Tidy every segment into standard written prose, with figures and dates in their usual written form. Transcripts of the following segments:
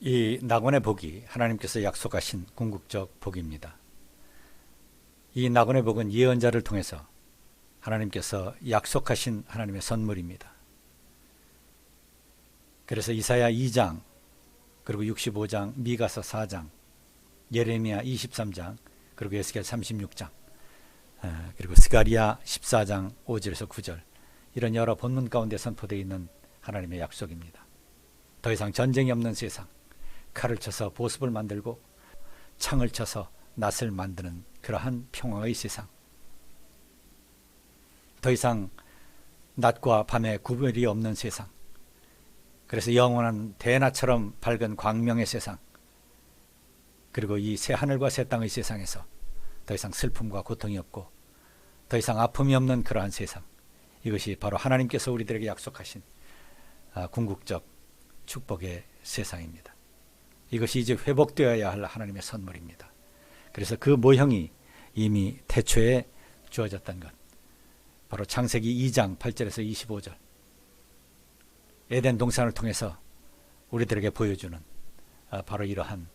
이 낙원의 복이 하나님께서 약속하신 궁극적 복입니다. 이 낙원의 복은 예언자를 통해서 하나님께서 약속하신 하나님의 선물입니다. 그래서 이사야 2장, 그리고 65장, 미가서 4장, 예레미야 23장, 그리고 에스겔 36장, 그리고 스가랴 14장 5절에서 9절, 이런 여러 본문 가운데 선포되어 있는 하나님의 약속입니다. 더 이상 전쟁이 없는 세상, 칼을 쳐서 보습을 만들고 창을 쳐서 낫을 만드는 그러한 평화의 세상, 더 이상 낮과 밤의 구별이 없는 세상, 그래서 영원한 대낮처럼 밝은 광명의 세상, 그리고 이 새 하늘과 새 땅의 세상에서 더 이상 슬픔과 고통이 없고 더 이상 아픔이 없는 그러한 세상, 이것이 바로 하나님께서 우리들에게 약속하신 궁극적 축복의 세상입니다. 이것이 이제 회복되어야 할 하나님의 선물입니다. 그래서 그 모형이 이미 태초에 주어졌던 것, 바로 창세기 2장 8절에서 25절, 에덴 동산을 통해서 우리들에게 보여주는 바로 이러한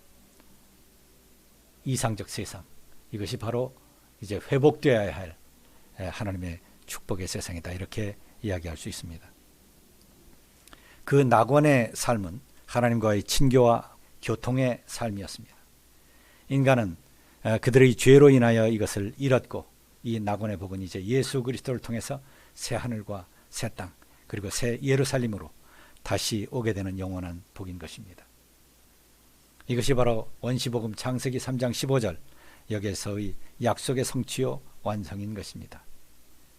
이상적 세상, 이것이 바로 이제 회복되어야 할 하나님의 축복의 세상이다, 이렇게 이야기할 수 있습니다. 그 낙원의 삶은 하나님과의 친교와 교통의 삶이었습니다. 인간은 그들의 죄로 인하여 이것을 잃었고, 이 낙원의 복은 이제 예수 그리스도를 통해서 새 하늘과 새 땅, 그리고 새 예루살림으로 다시 오게 되는 영원한 복인 것입니다. 이것이 바로 원시복음 창세기 3장 15절, 여기에서의 약속의 성취요 완성인 것입니다.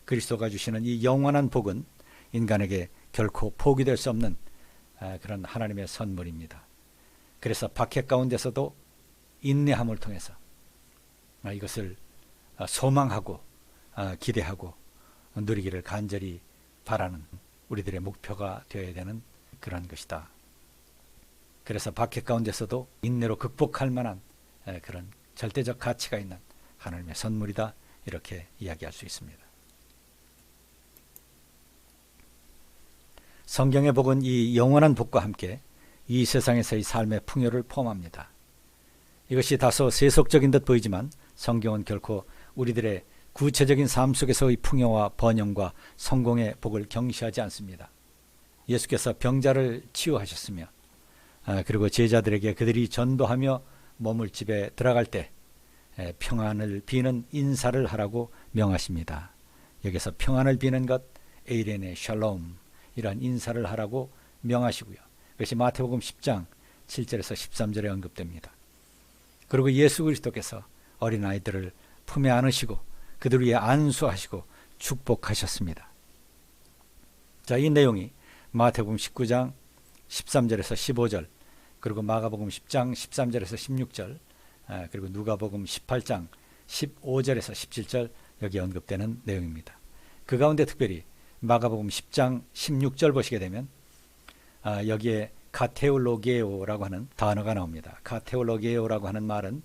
그리스도가 주시는 이 영원한 복은 인간에게 결코 포기될 수 없는 그런 하나님의 선물입니다. 그래서 박해 가운데서도 인내함을 통해서 이것을 소망하고 기대하고 누리기를 간절히 바라는 우리들의 목표가 되어야 되는 그런 것이다. 그래서 박해 가운데서도 인내로 극복할 만한 그런 절대적 가치가 있는 하나님의 선물이다, 이렇게 이야기할 수 있습니다. 성경의 복은 이 영원한 복과 함께 이 세상에서의 삶의 풍요를 포함합니다. 이것이 다소 세속적인 듯 보이지만 성경은 결코 우리들의 구체적인 삶 속에서의 풍요와 번영과 성공의 복을 경시하지 않습니다. 예수께서 병자를 치유하셨으며, 그리고 제자들에게 그들이 전도하며 머물 집에 들어갈 때 평안을 비는 인사를 하라고 명하십니다. 여기서 평안을 비는 것, 에이레네 샬롬, 이러한 인사를 하라고 명하시고요. 그것이 마태복음 10장 7절에서 13절에 언급됩니다. 그리고 예수 그리스도께서 어린아이들을 품에 안으시고 그들 위에 안수하시고 축복하셨습니다. 자, 이 내용이 마태복음 19장 13절에서 15절, 그리고 마가복음 10장 13절에서 16절, 그리고 누가복음 18장 15절에서 17절, 여기 언급되는 내용입니다. 그 가운데 특별히 마가복음 10장 16절 보시게 되면 여기에 카테올로게오라고 하는 단어가 나옵니다. 카테올로게오라고 하는 말은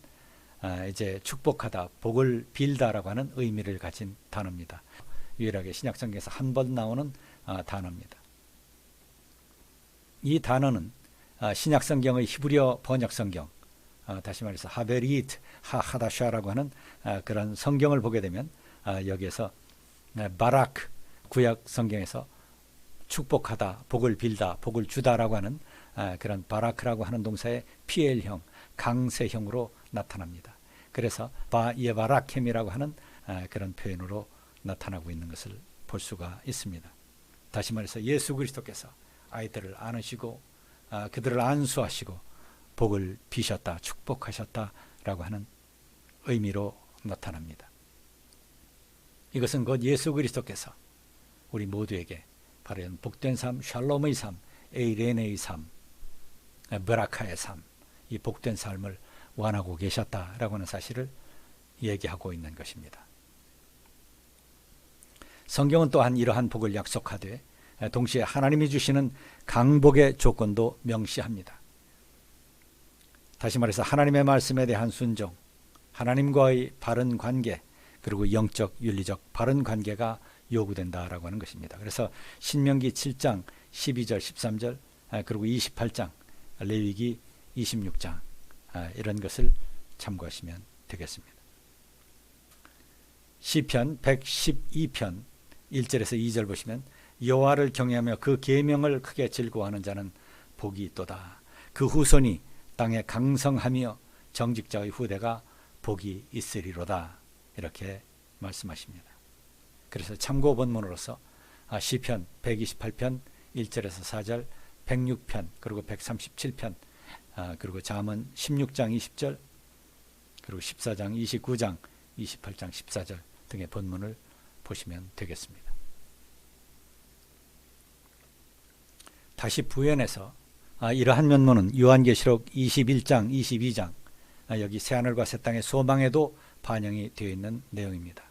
이제 축복하다, 복을 빌다라고 하는 의미를 가진 단어입니다. 유일하게 신약성경에서 한 번 나오는 단어입니다. 이 단어는 신약성경의 히브리어 번역성경, 다시 말해서 하베리트 하다샤라고 하는 그런 성경을 보게 되면 여기에서 바라크, 구약 성경에서 축복하다, 복을 빌다, 복을 주다라고 하는 그런 바라크라고 하는 동사의 PL형, 강세형으로 나타납니다. 그래서 바예바라켐이라고 하는 그런 표현으로 나타나고 있는 것을 볼 수가 있습니다. 다시 말해서 예수 그리스도께서 아이들을 안으시고 그들을 안수하시고 복을 비셨다, 축복하셨다라고 하는 의미로 나타납니다. 이것은 곧 예수 그리스도께서 우리 모두에게 바로 이런 복된 삶, 샬롬의 삶, 에이레네의 삶, 브라카의 삶, 이 복된 삶을 원하고 계셨다라고 하는 사실을 얘기하고 있는 것입니다. 성경은 또한 이러한 복을 약속하되 동시에 하나님이 주시는 강복의 조건도 명시합니다. 다시 말해서 하나님의 말씀에 대한 순종, 하나님과의 바른 관계, 그리고 영적, 윤리적 바른 관계가 요구된다라고 하는 것입니다. 그래서 신명기 7장 12절 13절, 그리고 28장, 레위기 26장 이런 것을 참고하시면 되겠습니다. 시편 112편 1절에서 2절 보시면 여호와를 경외하며 그 계명을 크게 즐거워하는 자는 복이 있도다. 그 후손이 땅에 강성하며 정직자의 후대가 복이 있으리로다. 이렇게 말씀하십니다. 그래서 참고 본문으로서 시편 128편 1절에서 4절, 106편 그리고 137편 그리고 잠언 16장 20절 그리고 14장 29장 28장 14절 등의 본문을 보시면 되겠습니다. 다시 부연해서 이러한 면모는 요한계시록 21장 22장 여기 새하늘과 새 땅의 소망에도 반영이 되어 있는 내용입니다.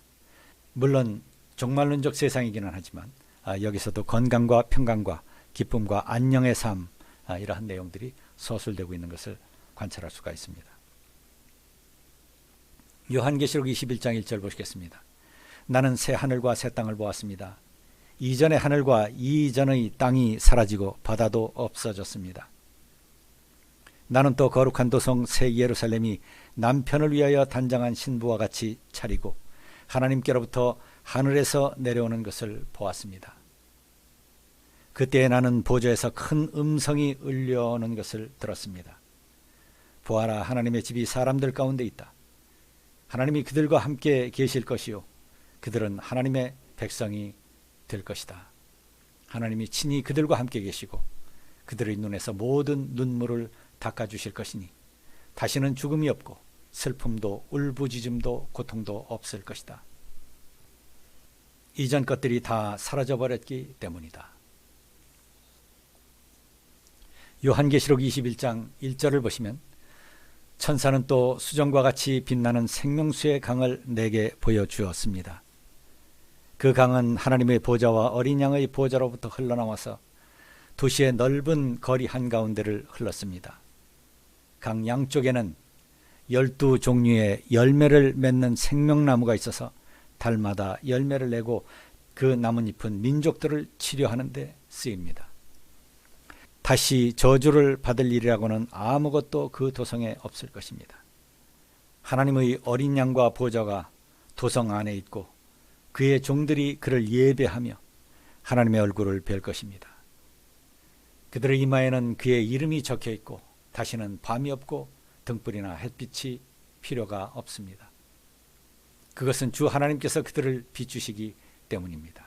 물론 종말론적 세상이기는 하지만 여기서도 건강과 평강과 기쁨과 안녕의 삶 이러한 내용들이 서술되고 있는 것을 관찰할 수가 있습니다. 요한계시록 21장 1절 보시겠습니다. 나는 새 하늘과 새 땅을 보았습니다. 이전의 하늘과 이전의 땅이 사라지고 바다도 없어졌습니다. 나는 또 거룩한 도성 새 예루살렘이 남편을 위하여 단장한 신부와 같이 차리고 하나님께로부터 하늘에서 내려오는 것을 보았습니다. 그때 나는 보좌에서 큰 음성이 울려오는 것을 들었습니다. 보아라, 하나님의 집이 사람들 가운데 있다. 하나님이 그들과 함께 계실 것이요 그들은 하나님의 백성이 될 것이다. 하나님이 친히 그들과 함께 계시고 그들의 눈에서 모든 눈물을 닦아주실 것이니 다시는 죽음이 없고 슬픔도 울부짖음도 고통도 없을 것이다. 이전 것들이 다 사라져버렸기 때문이다. 요한계시록 21장 1절을 보시면 천사는 또 수정과 같이 빛나는 생명수의 강을 내게 보여주었습니다. 그 강은 하나님의 보좌와 어린 양의 보좌로부터 흘러나와서 도시의 넓은 거리 한가운데를 흘렀습니다. 강 양쪽에는 12종류의 열매를 맺는 생명나무가 있어서 달마다 열매를 내고 그 나뭇잎은 민족들을 치료하는 데 쓰입니다. 다시 저주를 받을 일이라고는 아무것도 그 도성에 없을 것입니다. 하나님의 어린 양과 보좌가 도성 안에 있고 그의 종들이 그를 예배하며 하나님의 얼굴을 뵐 것입니다. 그들의 이마에는 그의 이름이 적혀 있고 다시는 밤이 없고 등불이나 햇빛이 필요가 없습니다. 그것은 주 하나님께서 그들을 비추시기 때문입니다.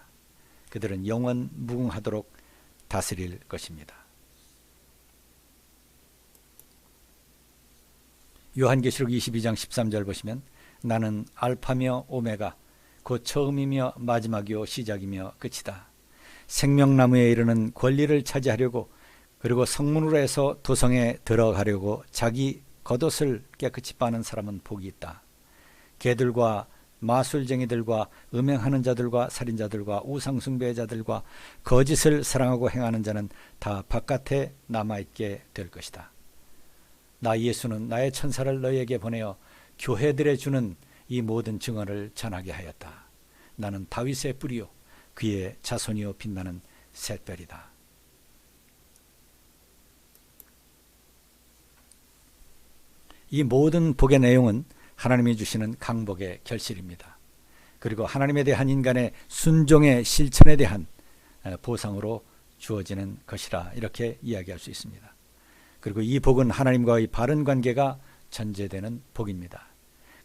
그들은 영원 무궁하도록 다스릴 것입니다. 요한계시록 22장 13절 보시면 나는 알파며 오메가 곧 처음이며 마지막이요 시작이며 끝이다. 생명나무에 이르는 권리를 차지하려고 그리고 성문으로 해서 도성에 들어가려고 자기 겉옷을 깨끗이 빠는 사람은 복이 있다. 개들과 마술쟁이들과 음행하는 자들과 살인자들과 우상숭배자들과 거짓을 사랑하고 행하는 자는 다 바깥에 남아있게 될 것이다. 나 예수는 나의 천사를 너희에게 보내어 교회들에 주는 이 모든 증언을 전하게 하였다. 나는 다윗의 뿌리요 그의 자손이요 빛나는 샛별이다. 이 모든 복의 내용은 하나님이 주시는 강복의 결실입니다. 그리고 하나님에 대한 인간의 순종의 실천에 대한 보상으로 주어지는 것이라 이렇게 이야기할 수 있습니다. 그리고 이 복은 하나님과의 바른 관계가 전제되는 복입니다.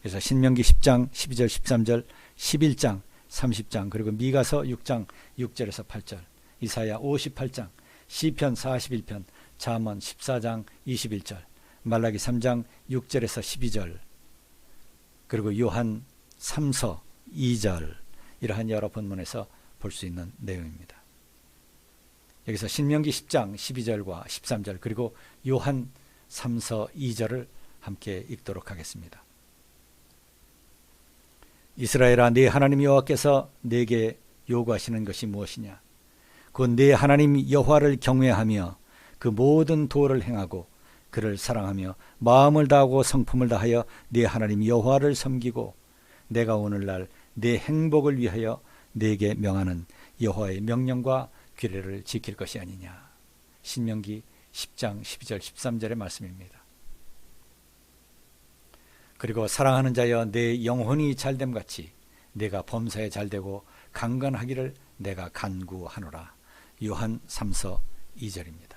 그래서 신명기 10장 12절 13절 11장 30장 그리고 미가서 6장 6절에서 8절 이사야 58장 시편 41편 잠언 14장 21절 말라기 3장 6절에서 12절 그리고 요한 3서 2절 이러한 여러 본문에서 볼 수 있는 내용입니다. 여기서 신명기 10장 12절과 13절 그리고 요한 3서 2절을 함께 읽도록 하겠습니다. 이스라엘아 네 하나님 여호와께서 네게 요구하시는 것이 무엇이냐? 곧 네 하나님 여호와를 경외하며 그 모든 도를 행하고 그를 사랑하며 마음을 다하고 성품을 다하여 네 하나님 여호와를 섬기고 내가 오늘날 네 행복을 위하여 네게 명하는 여호와의 명령과 규례를 지킬 것이 아니냐. 신명기 10장 12절 13절의 말씀입니다. 그리고 사랑하는 자여 내 영혼이 잘됨 같이 내가 범사에 잘되고 강건하기를 내가 간구하노라. 요한 3서 2절입니다.